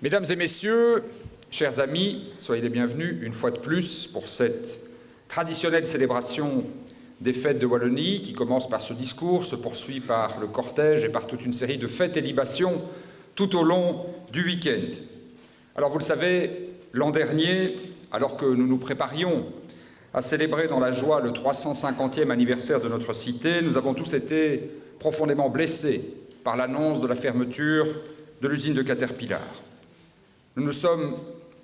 Mesdames et messieurs, chers amis, soyez les bienvenus une fois de plus pour cette traditionnelle célébration des fêtes de Wallonie qui commence par ce discours, se poursuit par le cortège et par toute une série de fêtes et libations tout au long du week-end. Alors vous le savez, l'an dernier, alors que nous nous préparions à célébrer dans la joie le 350e anniversaire de notre cité, nous avons tous été profondément blessés par l'annonce de la fermeture de l'usine de Caterpillar. Nous nous sommes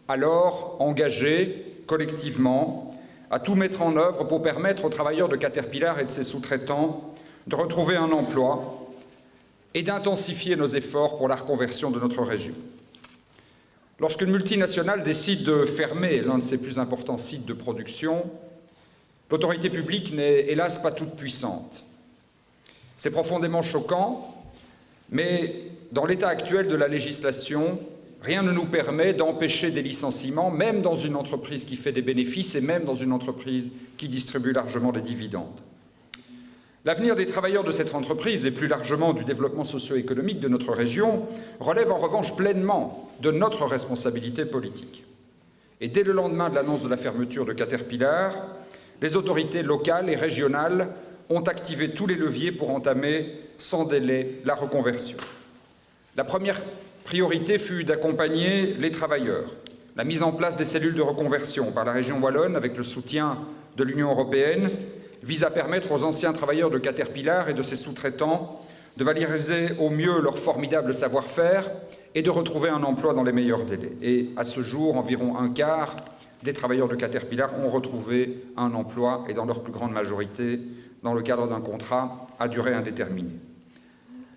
alors engagés collectivement à tout mettre en œuvre pour permettre aux travailleurs de Caterpillar et de ses sous-traitants de retrouver un emploi et d'intensifier nos efforts pour la reconversion de notre région. Lorsqu'une multinationale décide de fermer l'un de ses plus importants sites de production, l'autorité publique n'est hélas pas toute puissante. C'est profondément choquant, mais dans l'état actuel de la législation, rien ne nous permet d'empêcher des licenciements, même dans une entreprise qui fait des bénéfices et même dans une entreprise qui distribue largement des dividendes. L'avenir des travailleurs de cette entreprise et plus largement du développement socio-économique de notre région relève en revanche pleinement de notre responsabilité politique. Et dès le lendemain de l'annonce de la fermeture de Caterpillar, les autorités locales et régionales ont activé tous les leviers pour entamer sans délai la reconversion. La première priorité fut d'accompagner les travailleurs. La mise en place des cellules de reconversion par la région wallonne, avec le soutien de l'Union européenne, vise à permettre aux anciens travailleurs de Caterpillar et de ses sous-traitants de valoriser au mieux leur formidable savoir-faire et de retrouver un emploi dans les meilleurs délais. Et à ce jour, environ un quart des travailleurs de Caterpillar ont retrouvé un emploi, et dans leur plus grande majorité, dans le cadre d'un contrat à durée indéterminée.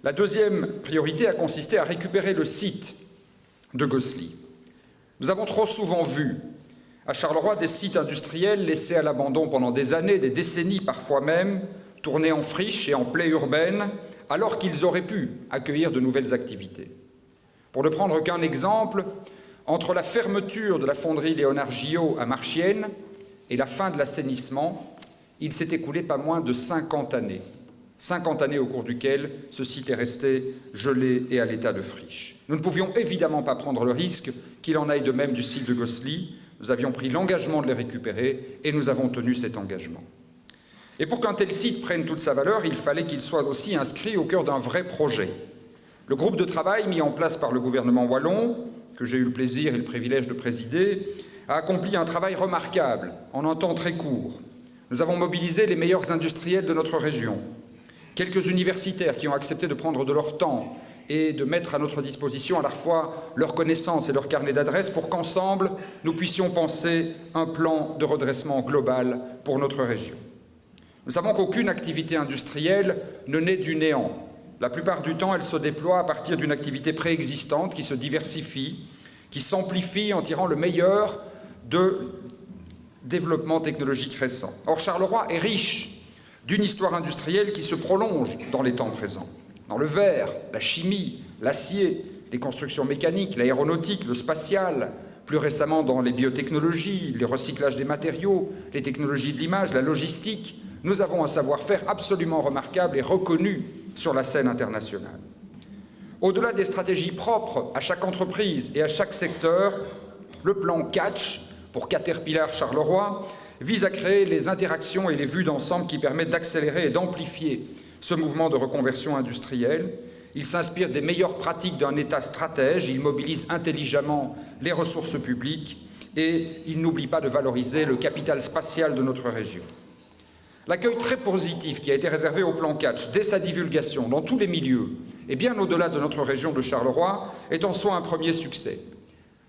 La deuxième priorité a consisté à récupérer le site de Gosselies. Nous avons trop souvent vu à Charleroi des sites industriels laissés à l'abandon pendant des années, des décennies parfois même, tournés en friche et en plaie urbaine, alors qu'ils auraient pu accueillir de nouvelles activités. Pour ne prendre qu'un exemple, entre la fermeture de la fonderie Léonard Gillot à Marchiennes et la fin de l'assainissement, il s'est écoulé pas moins de 50 années. 50 années au cours duquel ce site est resté gelé et à l'état de friche. Nous ne pouvions évidemment pas prendre le risque qu'il en aille de même du site de Gosselies. Nous avions pris l'engagement de les récupérer et nous avons tenu cet engagement. Et pour qu'un tel site prenne toute sa valeur, il fallait qu'il soit aussi inscrit au cœur d'un vrai projet. Le groupe de travail mis en place par le gouvernement wallon, que j'ai eu le plaisir et le privilège de présider, a accompli un travail remarquable en un temps très court. Nous avons mobilisé les meilleurs industriels de notre région, quelques universitaires qui ont accepté de prendre de leur temps et de mettre à notre disposition à la fois leurs connaissances et leur carnet d'adresses pour qu'ensemble, nous puissions penser un plan de redressement global pour notre région. Nous savons qu'aucune activité industrielle ne naît du néant. La plupart du temps, elle se déploie à partir d'une activité préexistante qui se diversifie, qui s'amplifie en tirant le meilleur de développements technologiques récents. Or, Charleroi est riche d'une histoire industrielle qui se prolonge dans les temps présents. Dans le verre, la chimie, l'acier, les constructions mécaniques, l'aéronautique, le spatial, plus récemment dans les biotechnologies, le recyclage des matériaux, les technologies de l'image, la logistique, nous avons un savoir-faire absolument remarquable et reconnu sur la scène internationale. Au-delà des stratégies propres à chaque entreprise et à chaque secteur, le plan Catch pour Caterpillar Charleroi vise à créer les interactions et les vues d'ensemble qui permettent d'accélérer et d'amplifier ce mouvement de reconversion industrielle. Il s'inspire des meilleures pratiques d'un État stratège, il mobilise intelligemment les ressources publiques et il n'oublie pas de valoriser le capital spatial de notre région. L'accueil très positif qui a été réservé au plan Catch dès sa divulgation dans tous les milieux et bien au-delà de notre région de Charleroi est en soi un premier succès.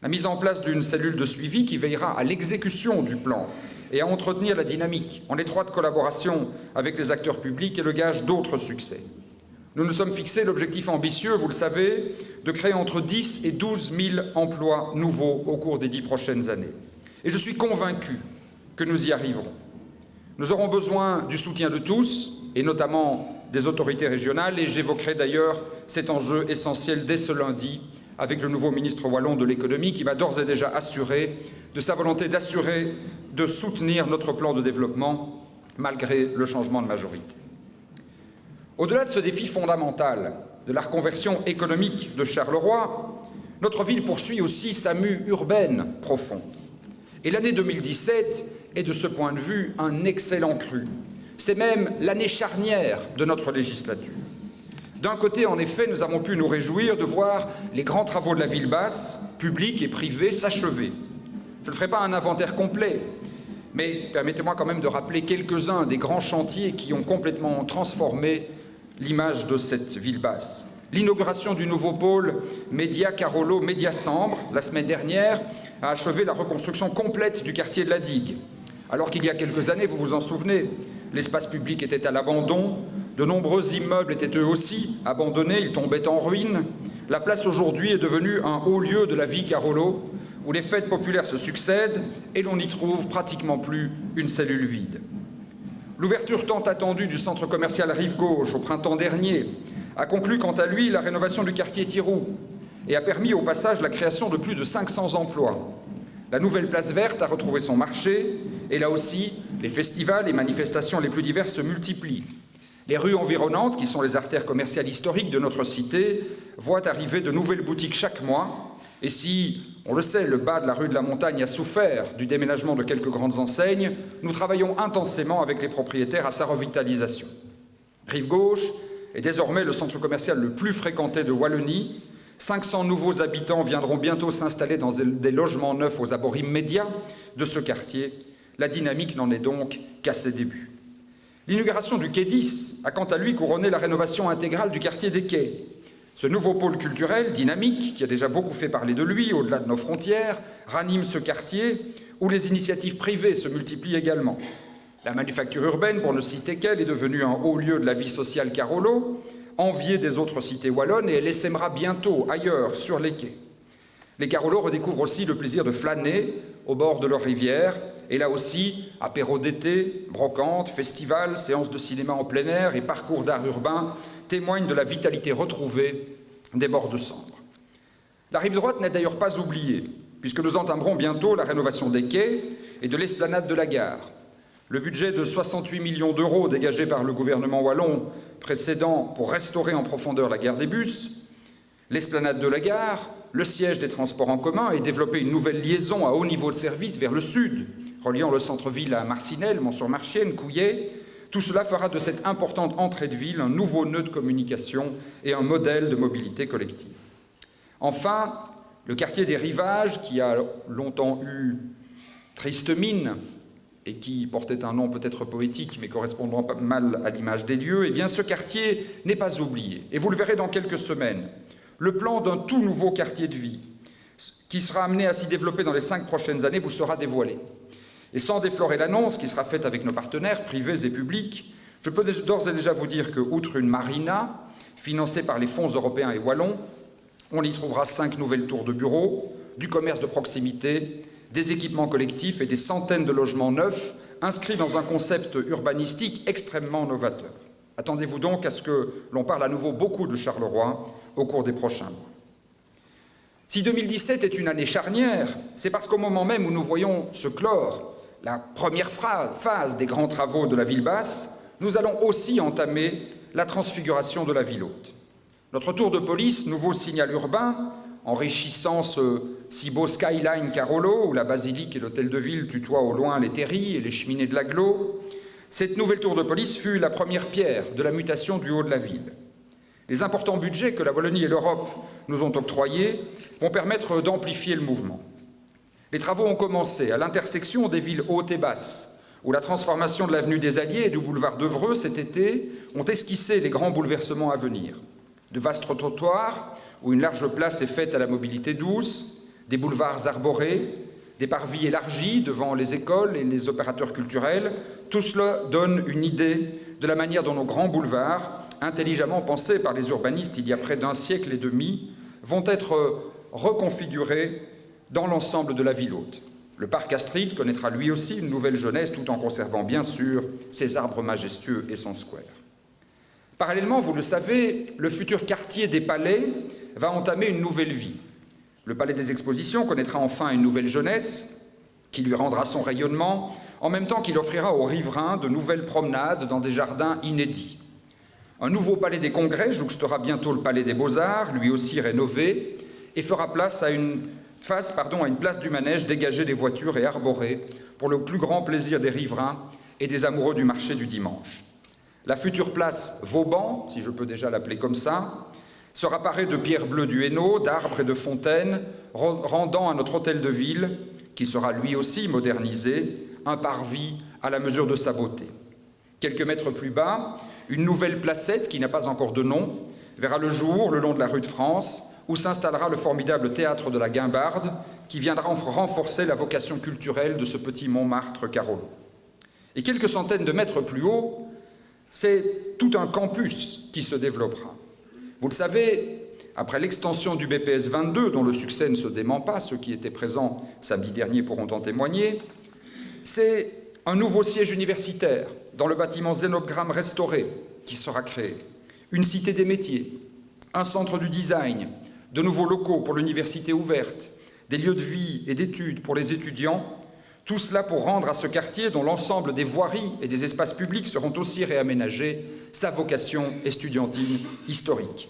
La mise en place d'une cellule de suivi qui veillera à l'exécution du plan et à entretenir la dynamique en étroite collaboration avec les acteurs publics est le gage d'autres succès. Nous nous sommes fixés l'objectif ambitieux, vous le savez, de créer entre 10 et 12 000 emplois nouveaux au cours des 10 prochaines années. Et je suis convaincu que nous y arriverons. Nous aurons besoin du soutien de tous, et notamment des autorités régionales, et j'évoquerai d'ailleurs cet enjeu essentiel dès ce lundi avec le nouveau ministre wallon de l'économie qui m'a d'ores et déjà assuré de sa volonté de soutenir notre plan de développement malgré le changement de majorité. Au-delà de ce défi fondamental de la reconversion économique de Charleroi, notre ville poursuit aussi sa mue urbaine profonde. Et l'année 2017 est de ce point de vue un excellent cru. C'est même l'année charnière de notre législature. D'un côté, en effet, nous avons pu nous réjouir de voir les grands travaux de la ville basse, publics et privés, s'achever. Je ne ferai pas un inventaire complet, mais permettez-moi quand même de rappeler quelques-uns des grands chantiers qui ont complètement transformé l'image de cette ville basse. L'inauguration du nouveau pôle Média Carolo Média Sambre, la semaine dernière, a achevé la reconstruction complète du quartier de la Digue. Alors qu'il y a quelques années, vous vous en souvenez, l'espace public était à l'abandon, de nombreux immeubles étaient eux aussi abandonnés, ils tombaient en ruine. La place aujourd'hui est devenue un haut lieu de la vie Carolo, où les fêtes populaires se succèdent et l'on n'y trouve pratiquement plus une cellule vide. L'ouverture tant attendue du centre commercial Rive Gauche au printemps dernier a conclu quant à lui la rénovation du quartier Thiroux et a permis au passage la création de plus de 500 emplois. La nouvelle place verte a retrouvé son marché et là aussi, les festivals et manifestations les plus diverses se multiplient. Les rues environnantes, qui sont les artères commerciales historiques de notre cité, voient arriver de nouvelles boutiques chaque mois. Et si, on le sait, le bas de la rue de la Montagne a souffert du déménagement de quelques grandes enseignes, nous travaillons intensément avec les propriétaires à sa revitalisation. Rive Gauche est désormais le centre commercial le plus fréquenté de Wallonie. 500 nouveaux habitants viendront bientôt s'installer dans des logements neufs aux abords immédiats de ce quartier. La dynamique n'en est donc qu'à ses débuts. L'inauguration du Quai 10 a quant à lui couronné la rénovation intégrale du quartier des Quais. Ce nouveau pôle culturel dynamique, qui a déjà beaucoup fait parler de lui au-delà de nos frontières, ranime ce quartier où les initiatives privées se multiplient également. La manufacture urbaine, pour ne citer qu'elle, est devenue un haut lieu de la vie sociale Carolo, enviée des autres cités wallonnes, et elle essaimera bientôt ailleurs, sur les quais. Les Carolos redécouvrent aussi le plaisir de flâner au bord de leur rivière, et là aussi, apéros d'été, brocantes, festivals, séances de cinéma en plein air et parcours d'art urbain témoignent de la vitalité retrouvée des bords de Sambre. La rive droite n'est d'ailleurs pas oubliée, puisque nous entamerons bientôt la rénovation des quais et de l'esplanade de la gare. Le budget de 68 millions d'euros dégagé par le gouvernement wallon précédent pour restaurer en profondeur la gare des bus, l'esplanade de la gare, le siège des transports en commun et développer une nouvelle liaison à haut niveau de service vers le sud, reliant le centre-ville à Marcinelle, Mont-sur-Marchienne, Couillet. Tout cela fera de cette importante entrée de ville un nouveau nœud de communication et un modèle de mobilité collective. Enfin, le quartier des Rivages, qui a longtemps eu triste mine et qui portait un nom peut-être poétique mais correspondant pas mal à l'image des lieux, eh bien ce quartier n'est pas oublié. Et vous le verrez dans quelques semaines. Le plan d'un tout nouveau quartier de vie, qui sera amené à s'y développer dans les 5 prochaines années, vous sera dévoilé. Et sans déflorer l'annonce qui sera faite avec nos partenaires privés et publics, je peux d'ores et déjà vous dire que, outre une marina, financée par les fonds européens et wallons, on y trouvera 5 nouvelles tours de bureaux, du commerce de proximité, des équipements collectifs et des centaines de logements neufs inscrits dans un concept urbanistique extrêmement novateur. Attendez-vous donc à ce que l'on parle à nouveau beaucoup de Charleroi au cours des prochains mois. Si 2017 est une année charnière, c'est parce qu'au moment même où nous voyons se clore la première phase des grands travaux de la ville basse, nous allons aussi entamer la transfiguration de la ville haute. Notre tour de police, nouveau signal urbain, enrichissant ce si beau skyline Carolo, où la basilique et l'hôtel de ville tutoient au loin les terris et les cheminées de l'Aglo, cette nouvelle tour de police fut la première pierre de la mutation du haut de la ville. Les importants budgets que la Wallonie et l'Europe nous ont octroyés vont permettre d'amplifier le mouvement. Les travaux ont commencé à l'intersection des villes hautes et basses, où la transformation de l'avenue des Alliés et du boulevard d'Evreux cet été ont esquissé les grands bouleversements à venir. De vastes trottoirs, où une large place est faite à la mobilité douce, des boulevards arborés, des parvis élargis devant les écoles et les opérateurs culturels, tout cela donne une idée de la manière dont nos grands boulevards, intelligemment pensés par les urbanistes il y a près d'un siècle et demi, vont être reconfigurés dans l'ensemble de la ville haute. Le parc Astrid connaîtra lui aussi une nouvelle jeunesse tout en conservant bien sûr ses arbres majestueux et son square. Parallèlement, vous le savez, le futur quartier des Palais va entamer une nouvelle vie. Le Palais des Expositions connaîtra enfin une nouvelle jeunesse qui lui rendra son rayonnement, en même temps qu'il offrira aux riverains de nouvelles promenades dans des jardins inédits. Un nouveau palais des Congrès jouxtera bientôt le Palais des Beaux-Arts, lui aussi rénové, et fera place à une place du manège dégagée des voitures et arborée pour le plus grand plaisir des riverains et des amoureux du marché du dimanche. La future place Vauban, si je peux déjà l'appeler comme ça, sera parée de pierres bleues du Hainaut, d'arbres et de fontaines, rendant à notre hôtel de ville, qui sera lui aussi modernisé, un parvis à la mesure de sa beauté. Quelques mètres plus bas, une nouvelle placette, qui n'a pas encore de nom, verra le jour le long de la rue de France, où s'installera le formidable théâtre de la Guimbarde, qui viendra renforcer la vocation culturelle de ce petit Montmartre-Carolo. Et quelques centaines de mètres plus haut, c'est tout un campus qui se développera. Vous le savez, après l'extension du BPS 22, dont le succès ne se dément pas, ceux qui étaient présents samedi dernier pourront en témoigner, c'est un nouveau siège universitaire dans le bâtiment Zénogramme restauré qui sera créé, une cité des métiers, un centre du design, de nouveaux locaux pour l'université ouverte, des lieux de vie et d'études pour les étudiants, tout cela pour rendre à ce quartier, dont l'ensemble des voiries et des espaces publics seront aussi réaménagés, sa vocation estudiantine historique.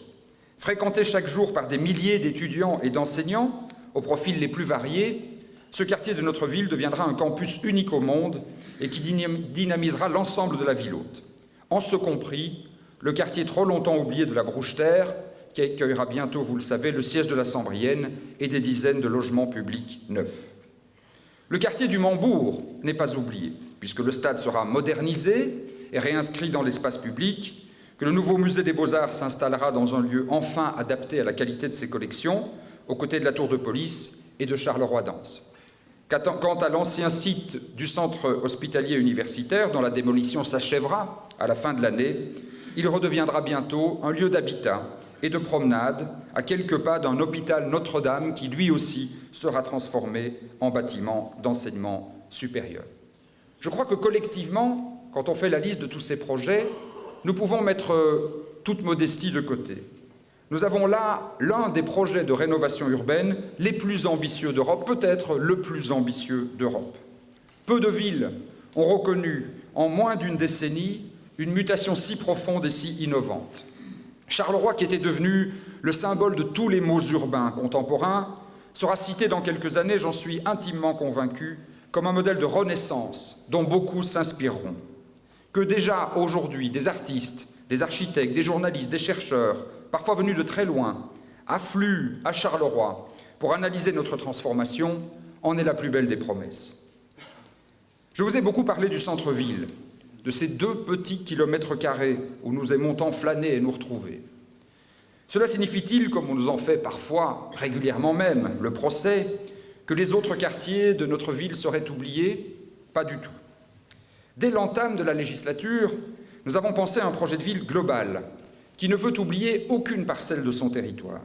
Fréquenté chaque jour par des milliers d'étudiants et d'enseignants, aux profils les plus variés, ce quartier de notre ville deviendra un campus unique au monde et qui dynamisera l'ensemble de la ville hôte. En ce compris, le quartier trop longtemps oublié de la Brouche-Terre, qui accueillera bientôt, vous le savez, le siège de la Sambrienne et des dizaines de logements publics neufs. Le quartier du Mambourg n'est pas oublié, puisque le stade sera modernisé et réinscrit dans l'espace public, que le nouveau musée des Beaux-Arts s'installera dans un lieu enfin adapté à la qualité de ses collections, aux côtés de la tour de police et de Charleroi-Danse. Quant à l'ancien site du centre hospitalier universitaire, dont la démolition s'achèvera à la fin de l'année, il redeviendra bientôt un lieu d'habitat et de promenade à quelques pas d'un hôpital Notre-Dame qui, lui aussi, sera transformé en bâtiment d'enseignement supérieur. Je crois que collectivement, quand on fait la liste de tous ces projets, nous pouvons mettre toute modestie de côté. Nous avons là l'un des projets de rénovation urbaine les plus ambitieux d'Europe, peut-être le plus ambitieux d'Europe. Peu de villes ont reconnu, en moins d'une décennie, une mutation si profonde et si innovante. Charleroi, qui était devenu le symbole de tous les maux urbains contemporains, sera cité dans quelques années, j'en suis intimement convaincu, comme un modèle de renaissance dont beaucoup s'inspireront. Que déjà aujourd'hui, des artistes, des architectes, des journalistes, des chercheurs, parfois venus de très loin, affluent à Charleroi pour analyser notre transformation, en est la plus belle des promesses. Je vous ai beaucoup parlé du centre-ville, de ces 2 petits kilomètres carrés où nous aimons tant flâner et nous retrouver. Cela signifie-t-il, comme on nous en fait parfois, régulièrement même, le procès, que les autres quartiers de notre ville seraient oubliés? Pas du tout. Dès l'entame de la législature, nous avons pensé à un projet de ville global qui ne veut oublier aucune parcelle de son territoire.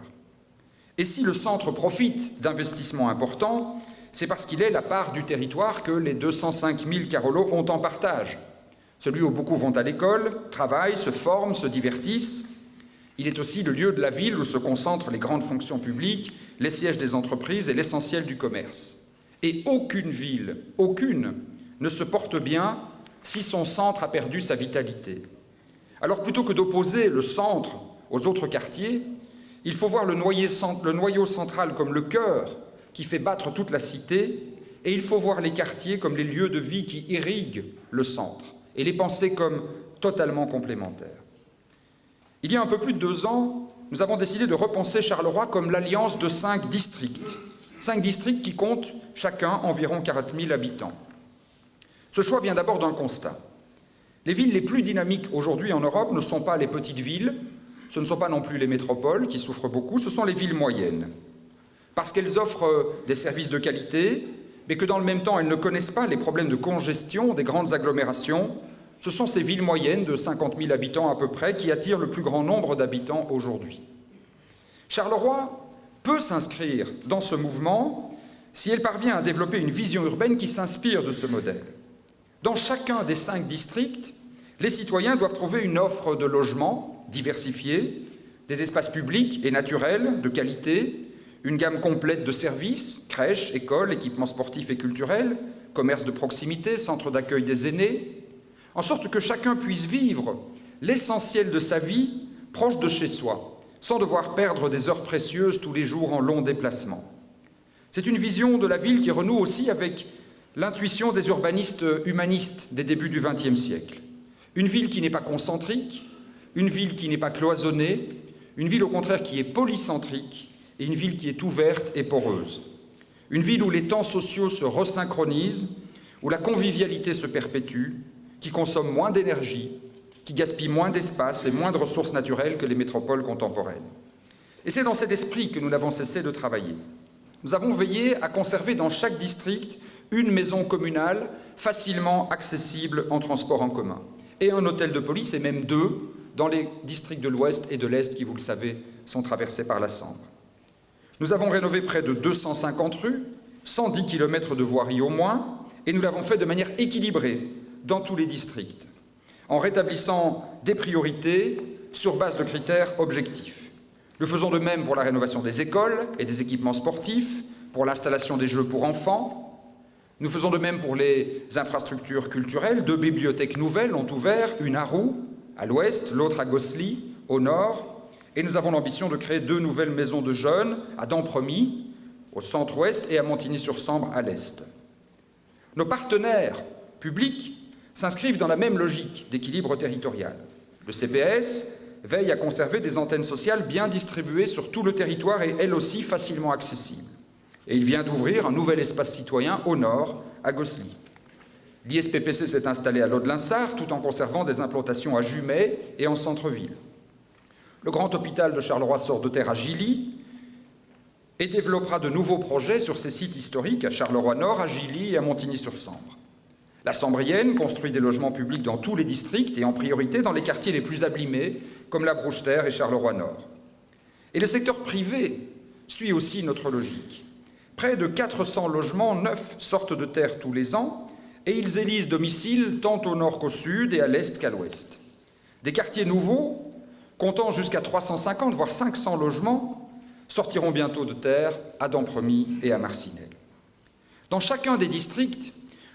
Et si le centre profite d'investissements importants, c'est parce qu'il est la part du territoire que les 205 000 Carolos ont en partage. Celui où beaucoup vont à l'école, travaillent, se forment, se divertissent. Il est aussi le lieu de la ville où se concentrent les grandes fonctions publiques, les sièges des entreprises et l'essentiel du commerce. Et aucune ville, aucune, ne se porte bien si son centre a perdu sa vitalité. Alors plutôt que d'opposer le centre aux autres quartiers, il faut voir le noyau central comme le cœur qui fait battre toute la cité, et il faut voir les quartiers comme les lieux de vie qui irriguent le centre, et les penser comme totalement complémentaires. Il y a un peu plus de 2 ans, nous avons décidé de repenser Charleroi comme l'alliance de 5 districts. 5 districts qui comptent chacun environ 40 000 habitants. Ce choix vient d'abord d'un constat. Les villes les plus dynamiques aujourd'hui en Europe ne sont pas les petites villes, ce ne sont pas non plus les métropoles qui souffrent beaucoup, ce sont les villes moyennes. Parce qu'elles offrent des services de qualité, mais que dans le même temps, elles ne connaissent pas les problèmes de congestion des grandes agglomérations. Ce sont ces villes moyennes de 50 000 habitants à peu près qui attirent le plus grand nombre d'habitants aujourd'hui. Charleroi peut s'inscrire dans ce mouvement si elle parvient à développer une vision urbaine qui s'inspire de ce modèle. Dans chacun des 5 districts, les citoyens doivent trouver une offre de logement diversifiée, des espaces publics et naturels de qualité, une gamme complète de services, crèches, écoles, équipements sportifs et culturels, commerces de proximité, centres d'accueil des aînés, en sorte que chacun puisse vivre l'essentiel de sa vie proche de chez soi, sans devoir perdre des heures précieuses tous les jours en longs déplacements. C'est une vision de la ville qui renoue aussi avec l'intuition des urbanistes humanistes des débuts du XXe siècle. Une ville qui n'est pas concentrique, une ville qui n'est pas cloisonnée, une ville au contraire qui est polycentrique et une ville qui est ouverte et poreuse. Une ville où les temps sociaux se resynchronisent, où la convivialité se perpétue, qui consomme moins d'énergie, qui gaspille moins d'espace et moins de ressources naturelles que les métropoles contemporaines. Et c'est dans cet esprit que nous n'avons cessé de travailler. Nous avons veillé à conserver dans chaque district une maison communale facilement accessible en transport en commun, et un hôtel de police, et même 2, dans les districts de l'Ouest et de l'Est qui, vous le savez, sont traversés par la Sambre. Nous avons rénové près de 250 rues, 110 km de voirie au moins, et nous l'avons fait de manière équilibrée dans tous les districts, en rétablissant des priorités sur base de critères objectifs. Nous faisons de même pour la rénovation des écoles et des équipements sportifs, pour l'installation des jeux pour enfants. Nous faisons de même pour les infrastructures culturelles. 2 bibliothèques nouvelles ont ouvert, une à Roux, à l'ouest, l'autre à Gosselies, au nord. Et nous avons l'ambition de créer 2 nouvelles maisons de jeunes, à Dampremy, au centre-ouest, et à Montigny-sur-Sambre, à l'est. Nos partenaires publics s'inscrivent dans la même logique d'équilibre territorial. Le CPS veille à conserver des antennes sociales bien distribuées sur tout le territoire et elles aussi facilement accessibles. Et il vient d'ouvrir un nouvel espace citoyen au nord, à Gosselies. L'ISPPC s'est installé à Laux-de-Linsart tout en conservant des implantations à Jumet et en centre-ville. Le grand hôpital de Charleroi sort de terre à Gilly et développera de nouveaux projets sur ses sites historiques à Charleroi-Nord, à Gilly et à Montigny-sur-Sambre. La Sambrienne construit des logements publics dans tous les districts et en priorité dans les quartiers les plus abîmés, comme la Brouche-Terre et Charleroi-Nord. Et le secteur privé suit aussi notre logique. Près de 400 logements neufs sortent de terre tous les ans et ils élisent domicile tant au nord qu'au sud et à l'est qu'à l'ouest. Des quartiers nouveaux, comptant jusqu'à 350 voire 500 logements, sortiront bientôt de terre à Dampremy et à Marcinelle. Dans chacun des districts,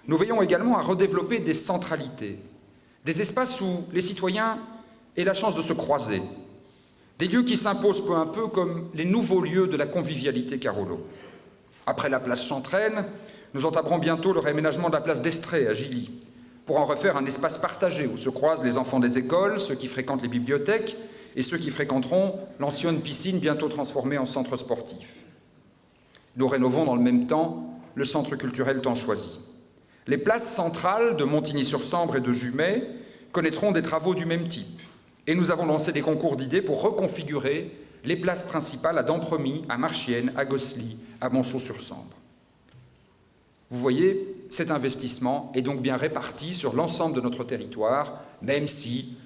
nous veillons également à redévelopper des centralités, des espaces où les citoyens aient la chance de se croiser, des lieux qui s'imposent peu à peu comme les nouveaux lieux de la convivialité Carolo. Après la place Chantraine, nous entamerons bientôt le réaménagement de la place d'Estrée à Gilly, pour en refaire un espace partagé où se croisent les enfants des écoles, ceux qui fréquentent les bibliothèques et ceux qui fréquenteront l'ancienne piscine bientôt transformée en centre sportif. Nous rénovons dans le même temps le centre culturel tant choisi. Les places centrales de Montigny-sur-Sambre et de Jumet connaîtront des travaux du même type. Et nous avons lancé des concours d'idées pour reconfigurer les places principales à Dampremy, à Marchiennes, à Gosselies, à Monceau-sur-Sambre. Vous voyez, cet investissement est donc bien réparti sur l'ensemble de notre territoire, même si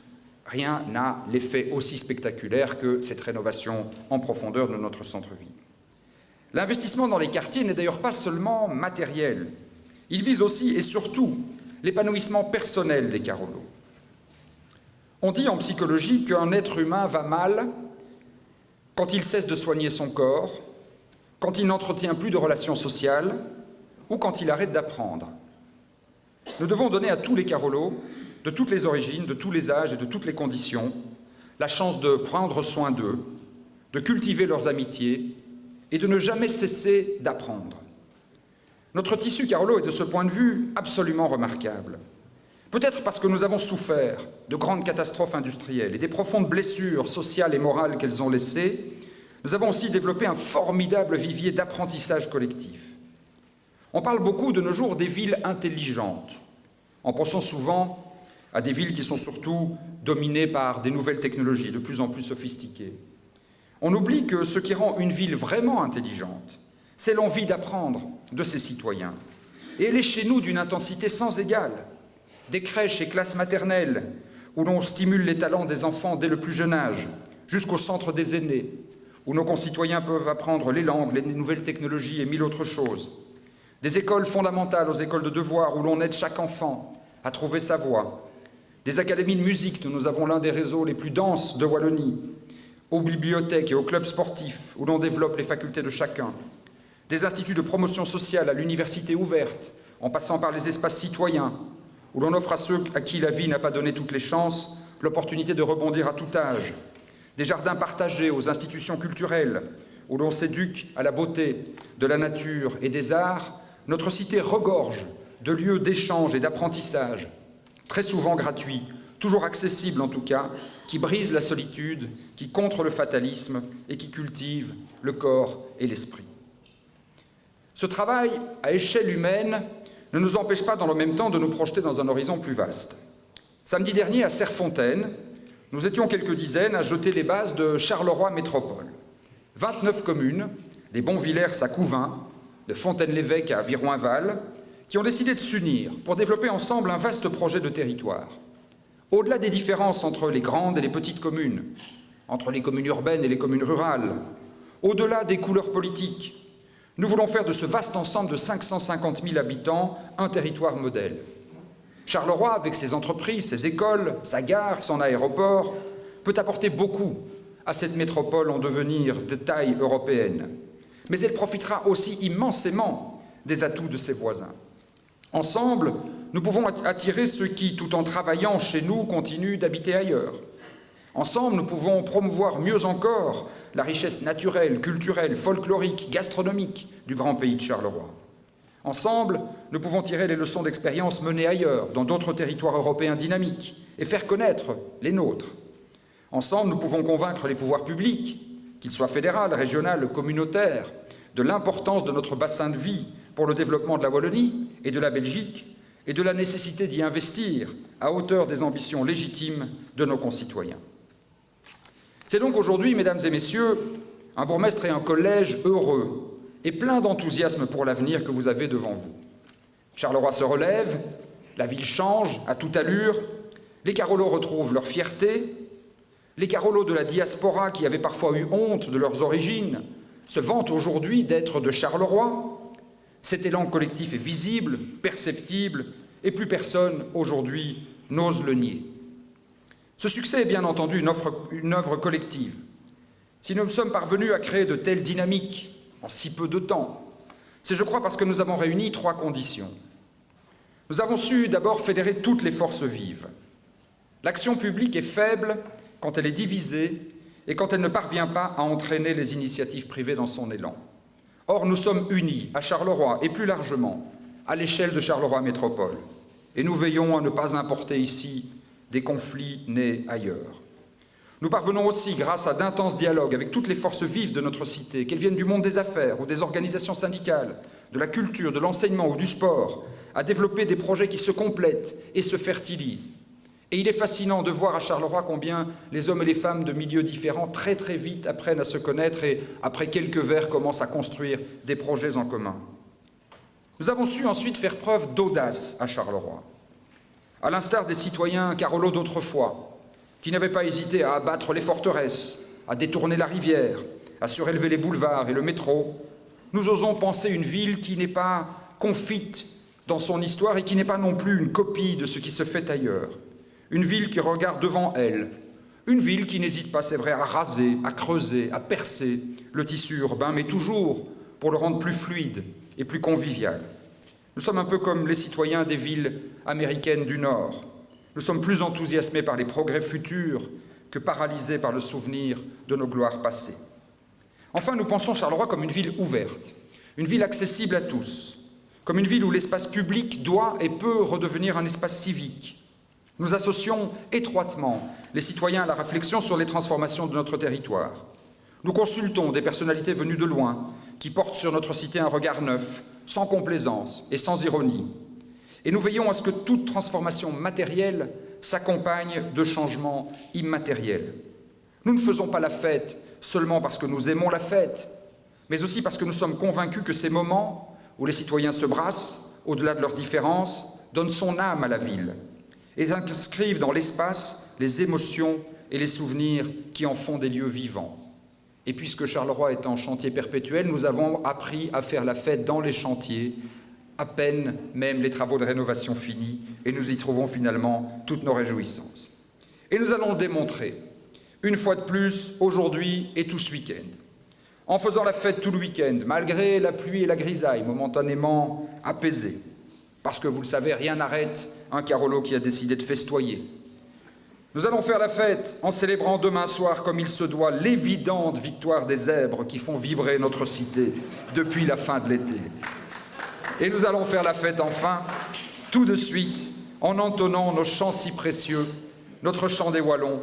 rien n'a l'effet aussi spectaculaire que cette rénovation en profondeur de notre centre-ville. L'investissement dans les quartiers n'est d'ailleurs pas seulement matériel. Il vise aussi et surtout l'épanouissement personnel des Carolos. On dit en psychologie qu'un être humain va mal quand il cesse de soigner son corps, quand il n'entretient plus de relations sociales ou quand il arrête d'apprendre. Nous devons donner à tous les Carolos, de toutes les origines, de tous les âges et de toutes les conditions, la chance de prendre soin d'eux, de cultiver leurs amitiés et de ne jamais cesser d'apprendre. Notre tissu Carolo est de ce point de vue absolument remarquable. Peut-être parce que nous avons souffert de grandes catastrophes industrielles et des profondes blessures sociales et morales qu'elles ont laissées, nous avons aussi développé un formidable vivier d'apprentissage collectif. On parle beaucoup de nos jours des villes intelligentes, en pensant souvent à des villes qui sont surtout dominées par des nouvelles technologies de plus en plus sophistiquées. On oublie que ce qui rend une ville vraiment intelligente, c'est l'envie d'apprendre de ses citoyens. Et elle est chez nous d'une intensité sans égale. Des crèches et classes maternelles, où l'on stimule les talents des enfants dès le plus jeune âge, jusqu'au centre des aînés, où nos concitoyens peuvent apprendre les langues, les nouvelles technologies et mille autres choses. Des écoles fondamentales aux écoles de devoir, où l'on aide chaque enfant à trouver sa voie. Des académies de musique, dont nous avons l'un des réseaux les plus denses de Wallonie, aux bibliothèques et aux clubs sportifs, où l'on développe les facultés de chacun. Des instituts de promotion sociale à l'université ouverte, en passant par les espaces citoyens, où l'on offre à ceux à qui la vie n'a pas donné toutes les chances l'opportunité de rebondir à tout âge. des jardins partagés aux institutions culturelles, où l'on s'éduque à la beauté de la nature et des arts, notre cité regorge de lieux d'échange et d'apprentissage, très souvent gratuits, toujours accessibles en tout cas, qui brisent la solitude, qui contrent le fatalisme et qui cultivent le corps et l'esprit. Ce travail à échelle humaine ne nous empêche pas dans le même temps de nous projeter dans un horizon plus vaste. Samedi dernier, à Serfontaine, nous étions quelques dizaines à jeter les bases de Charleroi Métropole. 29 communes, des Bonvillers à Couvin, de Fontaine-l'Évêque à Viroinval, qui ont décidé de s'unir pour développer ensemble un vaste projet de territoire. Au-delà des différences entre les grandes et les petites communes, entre les communes urbaines et les communes rurales, au-delà des couleurs politiques, nous voulons faire de ce vaste ensemble de 550 000 habitants un territoire modèle. Charleroi, avec ses entreprises, ses écoles, sa gare, son aéroport, peut apporter beaucoup à cette métropole en devenir de taille européenne. Mais elle profitera aussi immensément des atouts de ses voisins. Ensemble, nous pouvons attirer ceux qui, tout en travaillant chez nous, continuent d'habiter ailleurs. Ensemble, nous pouvons promouvoir mieux encore la richesse naturelle, culturelle, folklorique, gastronomique du grand pays de Charleroi. Ensemble, nous pouvons tirer les leçons d'expériences menées ailleurs, dans d'autres territoires européens dynamiques, et faire connaître les nôtres. Ensemble, nous pouvons convaincre les pouvoirs publics, qu'ils soient fédéral, régional, communautaire, de l'importance de notre bassin de vie pour le développement de la Wallonie et de la Belgique, et de la nécessité d'y investir à hauteur des ambitions légitimes de nos concitoyens. C'est donc aujourd'hui, mesdames et messieurs, un bourgmestre et un collège heureux et plein d'enthousiasme pour l'avenir que vous avez devant vous. Charleroi se relève, la ville change à toute allure, les Carolos retrouvent leur fierté, les Carolos de la diaspora qui avaient parfois eu honte de leurs origines se vantent aujourd'hui d'être de Charleroi. Cet élan collectif est visible, perceptible, et plus personne aujourd'hui n'ose le nier. Ce succès est bien entendu une œuvre collective. Si nous sommes parvenus à créer de telles dynamiques en si peu de temps, c'est, je crois, parce que nous avons réuni 3 conditions. Nous avons su d'abord fédérer toutes les forces vives. L'action publique est faible quand elle est divisée et quand elle ne parvient pas à entraîner les initiatives privées dans son élan. Or, nous sommes unis à Charleroi et plus largement à l'échelle de Charleroi Métropole. Et nous veillons à ne pas importer ici des conflits nés ailleurs. Nous parvenons aussi, grâce à d'intenses dialogues avec toutes les forces vives de notre cité, qu'elles viennent du monde des affaires ou des organisations syndicales, de la culture, de l'enseignement ou du sport, à développer des projets qui se complètent et se fertilisent. Et il est fascinant de voir à Charleroi combien les hommes et les femmes de milieux différents très très vite apprennent à se connaître et, après quelques verres, commencent à construire des projets en commun. Nous avons su ensuite faire preuve d'audace à Charleroi, à l'instar des citoyens Carolos d'autrefois, qui n'avaient pas hésité à abattre les forteresses, à détourner la rivière, à surélever les boulevards et le métro. Nous osons penser une ville qui n'est pas confite dans son histoire et qui n'est pas non plus une copie de ce qui se fait ailleurs. Une ville qui regarde devant elle, une ville qui n'hésite pas, c'est vrai, à raser, à creuser, à percer le tissu urbain, mais toujours pour le rendre plus fluide et plus convivial. Nous sommes un peu comme les citoyens des villes américaines du Nord. Nous sommes plus enthousiasmés par les progrès futurs que paralysés par le souvenir de nos gloires passées. Enfin, nous pensons Charleroi comme une ville ouverte, une ville accessible à tous, comme une ville où l'espace public doit et peut redevenir un espace civique. Nous associons étroitement les citoyens à la réflexion sur les transformations de notre territoire. Nous consultons des personnalités venues de loin, qui portent sur notre cité un regard neuf, sans complaisance et sans ironie. Et nous veillons à ce que toute transformation matérielle s'accompagne de changements immatériels. Nous ne faisons pas la fête seulement parce que nous aimons la fête, mais aussi parce que nous sommes convaincus que ces moments où les citoyens se brassent, au-delà de leurs différences, donnent son âme à la ville et inscrivent dans l'espace les émotions et les souvenirs qui en font des lieux vivants. Et puisque Charleroi est en chantier perpétuel, nous avons appris à faire la fête dans les chantiers, à peine même les travaux de rénovation finis, et nous y trouvons finalement toutes nos réjouissances. Et nous allons le démontrer, une fois de plus, aujourd'hui et tout ce week-end, en faisant la fête tout le week-end, malgré la pluie et la grisaille momentanément apaisées, parce que, vous le savez, rien n'arrête un Carolo qui a décidé de festoyer. Nous allons faire la fête en célébrant demain soir, comme il se doit, l'évidente victoire des zèbres qui font vibrer notre cité depuis la fin de l'été. Et nous allons faire la fête enfin, tout de suite, en entonnant nos chants si précieux, notre chant des Wallons,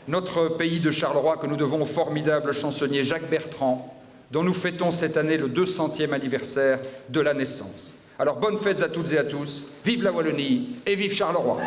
notre pays de Charleroi que nous devons au formidable chansonnier Jacques Bertrand, dont nous fêtons cette année le 200e anniversaire de la naissance. Alors bonnes fêtes à toutes et à tous, vive la Wallonie et vive Charleroi.